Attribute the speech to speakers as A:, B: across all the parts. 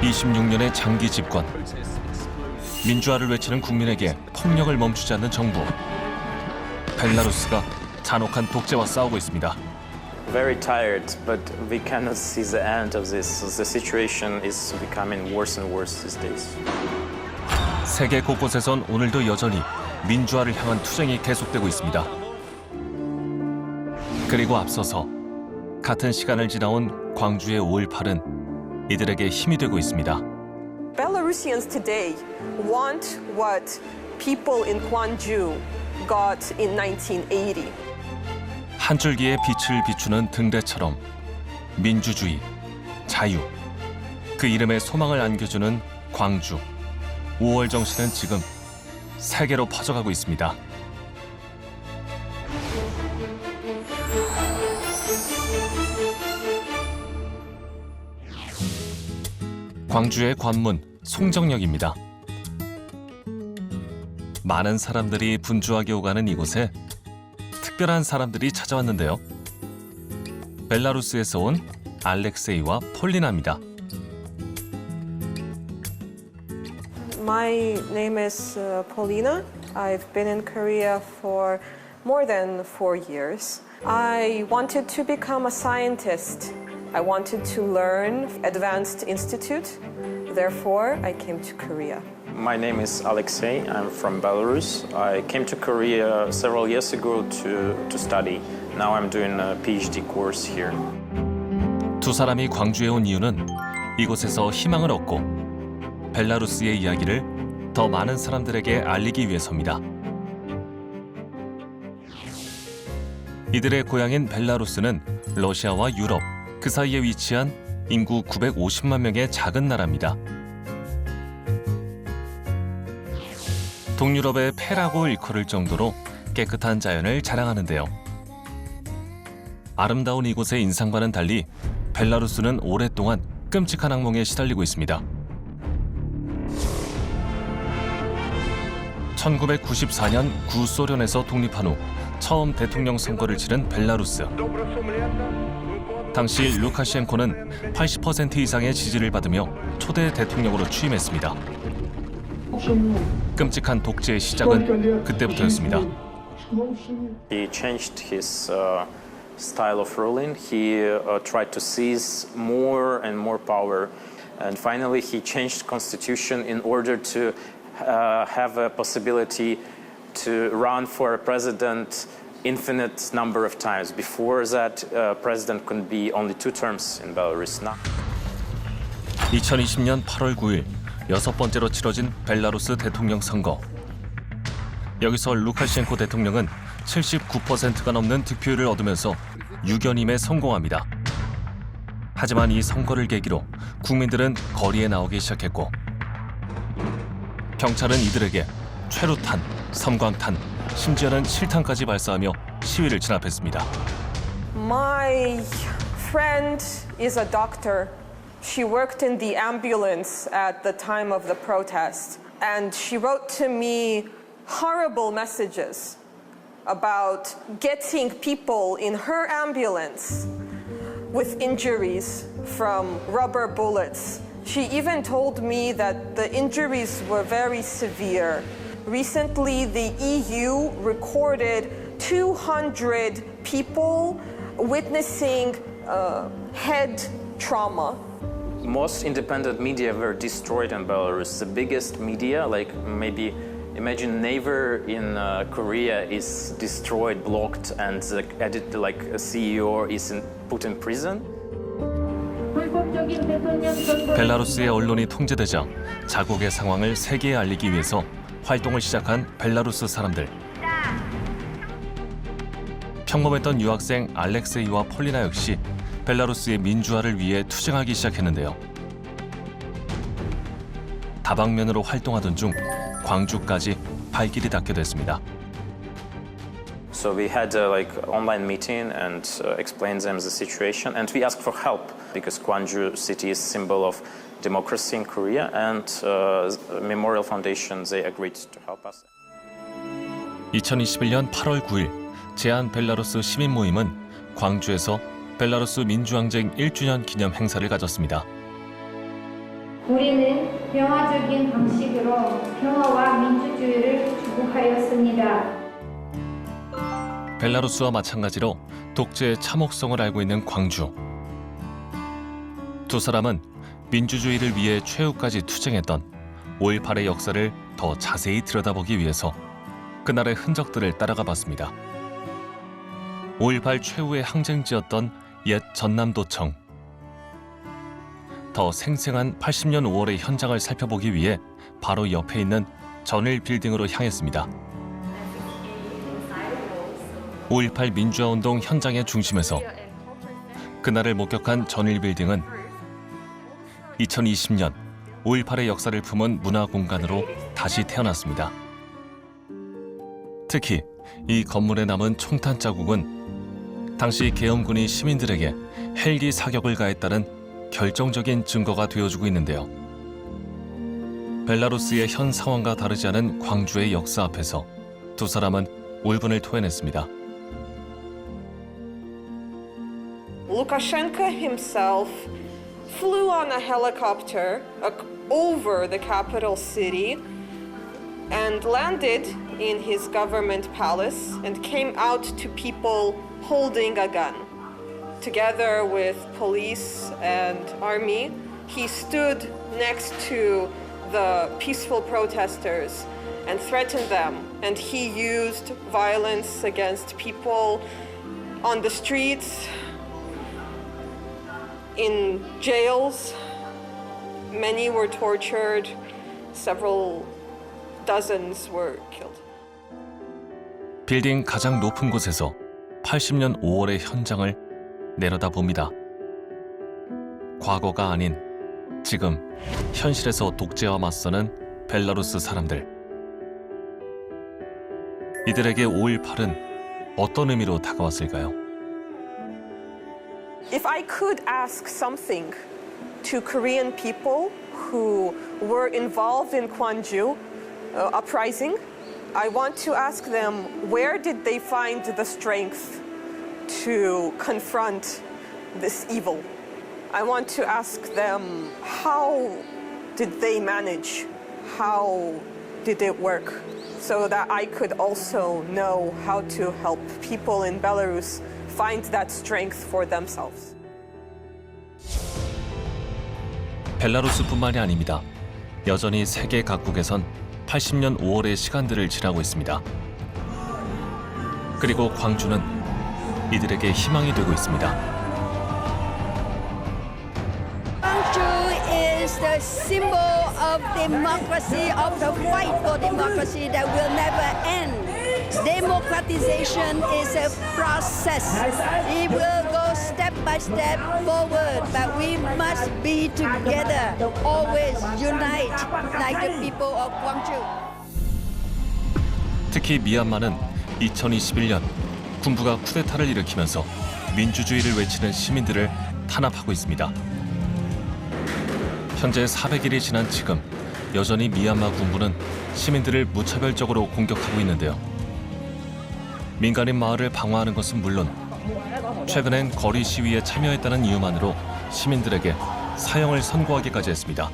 A: 26년의 장기 집권, 민주화를 외치는 국민에게 폭력을 멈추지 않는 정부. 벨라루스가 잔혹한 독재와 싸우고 있습니다.
B: Very tired, but we cannot see the end of this. The situation is becoming worse and worse these days.
A: 세계 곳곳에선 오늘도 여전히 민주화를 향한 투쟁이 계속되고 있습니다. 그리고 앞서서 같은 시간을 지나온 광주의 5.18은 이들에게 힘이 되고 있습니다.
C: Belarusians today want what people in Gwangju got in 1980.
A: 한 줄기의 빛을 비추는 등대처럼 민주주의, 자유, 그 이름에 소망을 안겨주는 광주. 5월 정신은 지금 세계로 퍼져가고 있습니다. 광주의 관문 송정역입니다. 많은 사람들이 분주하게 오가는 이곳에 특별한 사람들이 찾아왔는데요. 벨라루스에서 온 알렉세이와 폴리나입니다.
C: My name is Polina. I've been in Korea for more than 4 years. I wanted to become a scientist. I wanted to learn advanced institute. Therefore, I came to Korea.
B: My name is Alexei. I'm from Belarus. I came to Korea several years ago to study. Now I'm doing a PhD course here.
A: 두 사람이 광주에 온 이유는 이곳에서 희망을 얻고 벨라루스의 이야기를 더 많은 사람들에게 알리기 위해서입니다. 이들의 고향인 벨라루스는 러시아와 유럽, 그 사이에 위치한 인구 950만 명의 작은 나라입니다. 동유럽의 폐라고 일컬을 정도로 깨끗한 자연을 자랑하는데요. 아름다운 이곳의 인상과는 달리 벨라루스는 오랫동안 끔찍한 악몽에 시달리고 있습니다. 1994년 구소련에서 독립한 후 처음 대통령 선거를 치른 벨라루스. 당시 루카셴코는 80% 이상의 지지를 받으며 초대 대통령으로 취임했습니다. 끔찍한 독재의 시작은 그때부터였습니다.
B: He changed his style of ruling. He tried to seize more and more power. And finally he changed constitution in order to have a possibility to run for a president infinite number of times. Before that, president could be only 2 terms in Belarus. Now.
A: 2020년 8월 9일 여섯 번째로 치러진 벨라루스 대통령 선거. 여기서 루카셴코 대통령은 79%가 넘는 득표율을 얻으면서 유견임에 성공합니다. 하지만 이 선거를 계기로 국민들은 거리에 나오기 시작했고 경찰은 이들에게 최루탄, 섬광탄, 심지어는 실탄까지 발사하며 시위를 진압했습니다.
C: My friend is a doctor. She worked in the ambulance at the time of the protest, and she wrote to me horrible messages about getting people in her ambulance with injuries from rubber bullets. She even told me that the injuries were very severe. Recently, the EU recorded 200 people witnessing head trauma.
B: Most independent media were destroyed in Belarus. The biggest media, like maybe imagine Naver in Korea, is destroyed, blocked, and the editor, like a CEO, is put in prison.
A: 벨라루스의 언론이 통제되자 자국의 상황을 세계에 알리기 위해서 활동을 시작한 벨라루스 사람들. 평범했던 유학생 알렉세이와 폴리나 역시 벨라루스의 민주화를 위해 투쟁하기 시작했는데요. 다방면으로 활동하던 중 광주까지 발길이 닿게 됐습니다.
B: So we had like online meeting and explained them the situation, and we asked for help because Gwangju city is symbol of democracy in Korea, and Memorial Foundation they agreed to help us.
A: 2021년 8월 9일 제안 벨라루스 시민 모임은 광주에서 벨라루스 민주항쟁 1주년 기념 행사를 가졌습니다.
D: 우리는 평화적인 방식으로 평화와 민주주의를 추구하였습니다.
A: 벨라루스와 마찬가지로 독재의 참혹성을 알고 있는 광주. 두 사람은 민주주의를 위해 최후까지 투쟁했던 5.18의 역사를 더 자세히 들여다보기 위해서 그날의 흔적들을 따라가 봤습니다. 5.18 최후의 항쟁지였던 옛 전남도청. 더 생생한 80년 5월의 현장을 살펴보기 위해 바로 옆에 있는 전일 빌딩으로 향했습니다. 5.18 민주화운동 현장의 중심에서 그날을 목격한 전일 빌딩은 2020년 5.18의 역사를 품은 문화공간으로 다시 태어났습니다. 특히 이 건물에 남은 총탄 자국은 당시 계엄군이 시민들에게 헬기 사격을 가했다는 결정적인 증거가 되어주고 있는데요. 벨라루스의 현 상황과 다르지 않은 광주의 역사 앞에서 두 사람은 울분을 토해냈습니다.
C: Lukashenko himself flew on a helicopter over the capital city and landed in his government palace and came out to people holding a gun. Together with police and army, he stood next to the peaceful protesters and threatened them. And he used violence against people on the streets, in jails. Many were tortured, several dozens were killed.
A: 빌딩 가장 높은 곳에서 80년 5월의 현장을 내려다봅니다. 과거가 아닌 지금 현실에서 독재와 맞서는 벨라루스 사람들. 이들에게 5.18은 어떤 의미로 다가왔을까요?
C: If I could ask something to Korean people who were involved in Gwangju uprising, I want to ask them, where did they find the strength to confront this evil? I want to ask them, how did they manage? How did it work? So that I could also know how to help people in Belarus find that strength for themselves.
A: 벨라루스뿐만이 아닙니다. 여전히 세계 각국에선 80년 5월의 시간들을 지나고 있습니다. 그리고 광주는 이들에게 희망이 되고 있습니다.
E: Gwangju is the symbol of democracy, of the fight for democracy that will never end. Democratization is a process. It will go step by step forward, but we must be together, always unite like the people of Gwangju.
A: 특히 미얀마는 2021년 군부가 쿠데타를 일으키면서 민주주의를 외치는 시민들을 탄압하고 있습니다. 현재 400일이 지난 지금 여전히 미얀마 군부는 시민들을 무차별적으로 공격하고 있는데요. 민간인 마을을 방어하는 것은 물론 최근엔 거리 시위에 참여했다는 이유만으로 시민들에게 사형을 선고하기까지 했습니다.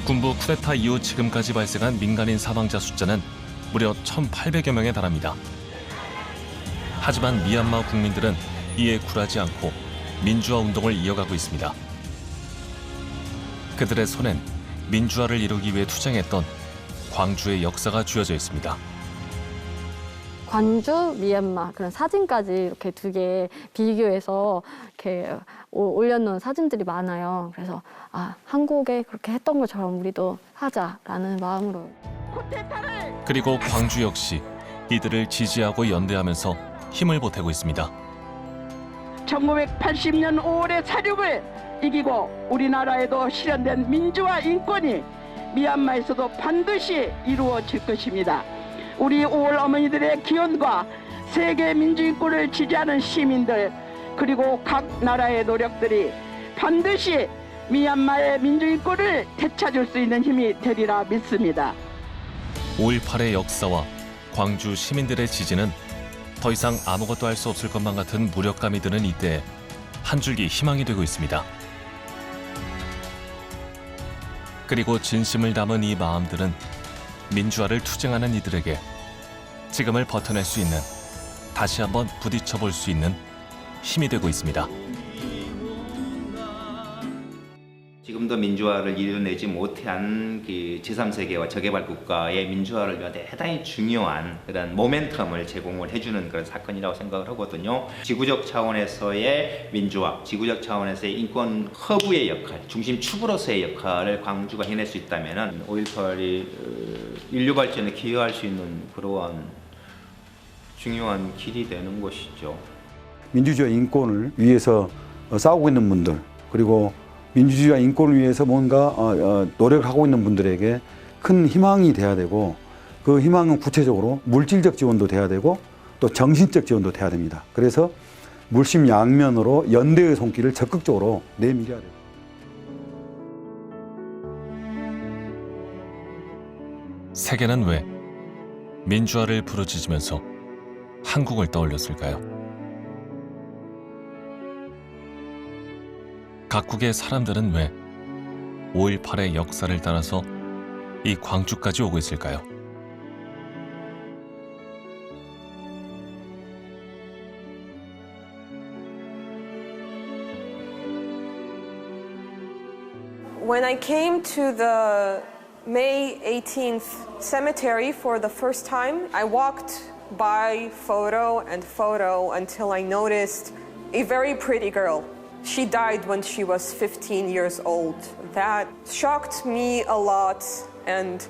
A: 군부 쿠데타 이후 지금까지 발생한 민간인 사망자 숫자는 무려 1,800여 명에 달합니다. 하지만 미얀마 국민들은 이에 굴하지 않고 민주화 운동을 이어가고 있습니다. 그들의 손엔 민주화를 이루기 위해 투쟁했던 광주의 역사가 쥐어져 있습니다.
F: 광주, 미얀마 그런 사진까지 이렇게 두 개 비교해서 이렇게 올려놓은 사진들이 많아요. 그래서 한국에 그렇게 했던 것처럼 우리도 하자라는 마음으로.
A: 그리고 광주 역시 이들을 지지하고 연대하면서 힘을 보태고 있습니다.
G: 1980년 5월의 사륙을 이기고 우리나라에도 실현된 민주화 인권이 미얀마에서도 반드시 이루어질 것입니다. 우리 5월 어머니들의 기원과 세계 민주인권을 지지하는 시민들 그리고 각 나라의 노력들이 반드시 미얀마의 민주인권을 되찾을 수 있는 힘이 되리라 믿습니다.
A: 5.18의 역사와 광주 시민들의 지지는 더 이상 아무것도 할 수 없을 것만 같은 무력감이 드는 이때에 한 줄기 희망이 되고 있습니다. 그리고 진심을 담은 이 마음들은 민주화를 투쟁하는 이들에게 지금을 버텨낼 수 있는, 다시 한번 부딪혀 볼 수 있는 힘이 되고 있습니다.
H: 지금도 민주화를 이뤄내지 못한 그 제3세계와 저개발 국가의 민주화를 위한 대단히 중요한 그런 모멘텀을 제공을 해주는 그런 사건이라고 생각을 하거든요. 지구적 차원에서의 민주화, 지구적 차원에서의 인권 허브의 역할, 중심 축으로서의 역할을 광주가 해낼 수 있다면 5.18이 인류 발전에 기여할 수 있는 그러한 중요한 길이 되는 것이죠.
I: 민주주의와 인권을 위해서 싸우고 있는 분들, 그리고 민주주의와 인권을 위해서 뭔가 노력을 하고 있는 분들에게 큰 희망이 돼야 되고, 그 희망은 구체적으로 물질적 지원도 돼야 되고 또 정신적 지원도 돼야 됩니다. 그래서 물심양면으로 연대의 손길을 적극적으로 내밀어야 돼요.
A: 세계는 왜 민주화를 부르짖으면서 한국을 떠올렸을까요? 각국의 사람들은 왜 5.18의 역사를 따라서 이 광주까지 오고 있을까요?
C: When I came to the May 18th cemetery for the first time, I walked by photo and photo until I noticed a very pretty girl. She died when she was 15 years old. That shocked me a lot, and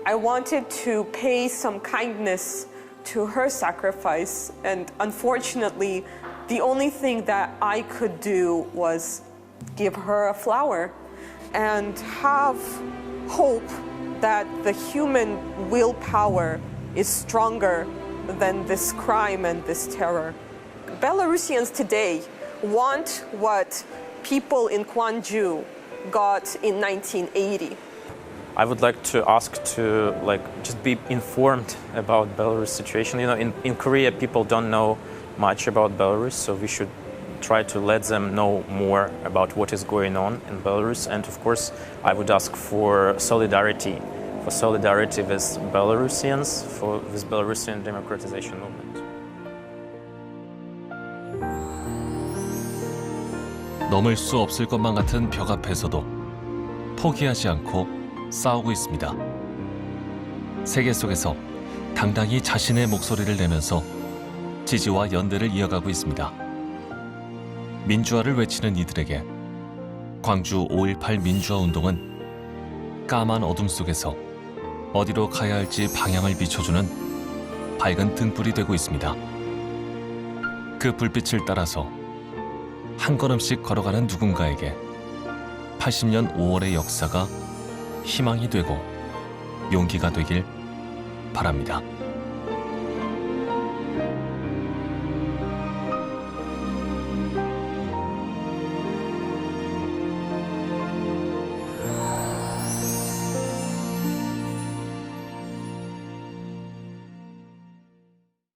C: I wanted to pay some kindness to her sacrifice. And unfortunately, the only thing that I could do was give her a flower and have hope that the human willpower is stronger than this crime and this terror. Belarusians today want what people in Gwangju got in 1980.
B: I would like to ask to just be informed about Belarus situation. You know, in Korea, people don't know much about Belarus, so we should try to let them know more about what is going on in Belarus. And of course, I would ask for solidarity with Belarusians, with Belarusian democratization movement.
A: 넘을 수 없을 것만 같은 벽 앞에서도 포기하지 않고 싸우고 있습니다. 세계 속에서 당당히 자신의 목소리를 내면서 지지와 연대를 이어가고 있습니다. 민주화를 외치는 이들에게 광주 5.18 민주화 운동은 까만 어둠 속에서 어디로 가야 할지 방향을 비춰주는 밝은 등불이 되고 있습니다. 그 불빛을 따라서 한 걸음씩 걸어가는 누군가에게 80년 5월의 역사가 희망이 되고 용기가 되길 바랍니다.